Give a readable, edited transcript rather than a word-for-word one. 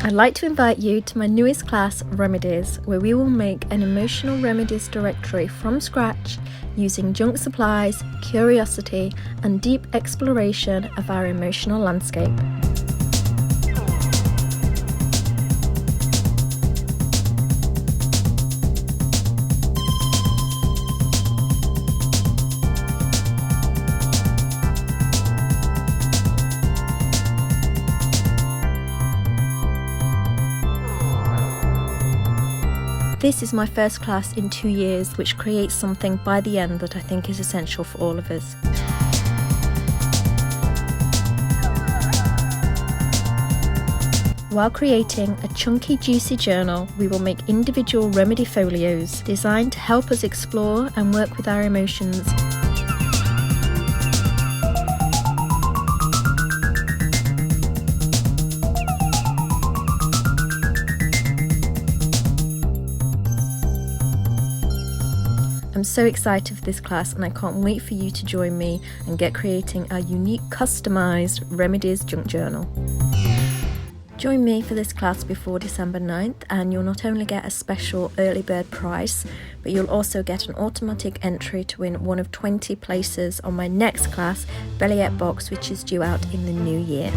I'd like to invite you to my newest class, Remedies, where we will make an emotional remedies directory from scratch using junk supplies, curiosity, and deep exploration of our emotional landscape. This is my first class in 2 years, which creates something by the end that I think is essential for all of us. While creating a chunky, juicy journal, we will make individual remedy folios designed to help us explore and work with our emotions. I'm so excited for this class and I can't wait for you to join me and get creating our unique customised Remedies junk journal. Join me for this class before December 9th and you'll not only get a special early bird price, but you'll also get an automatic entry to win one of 20 places on my next class, Belliette box, which is due out in the new year.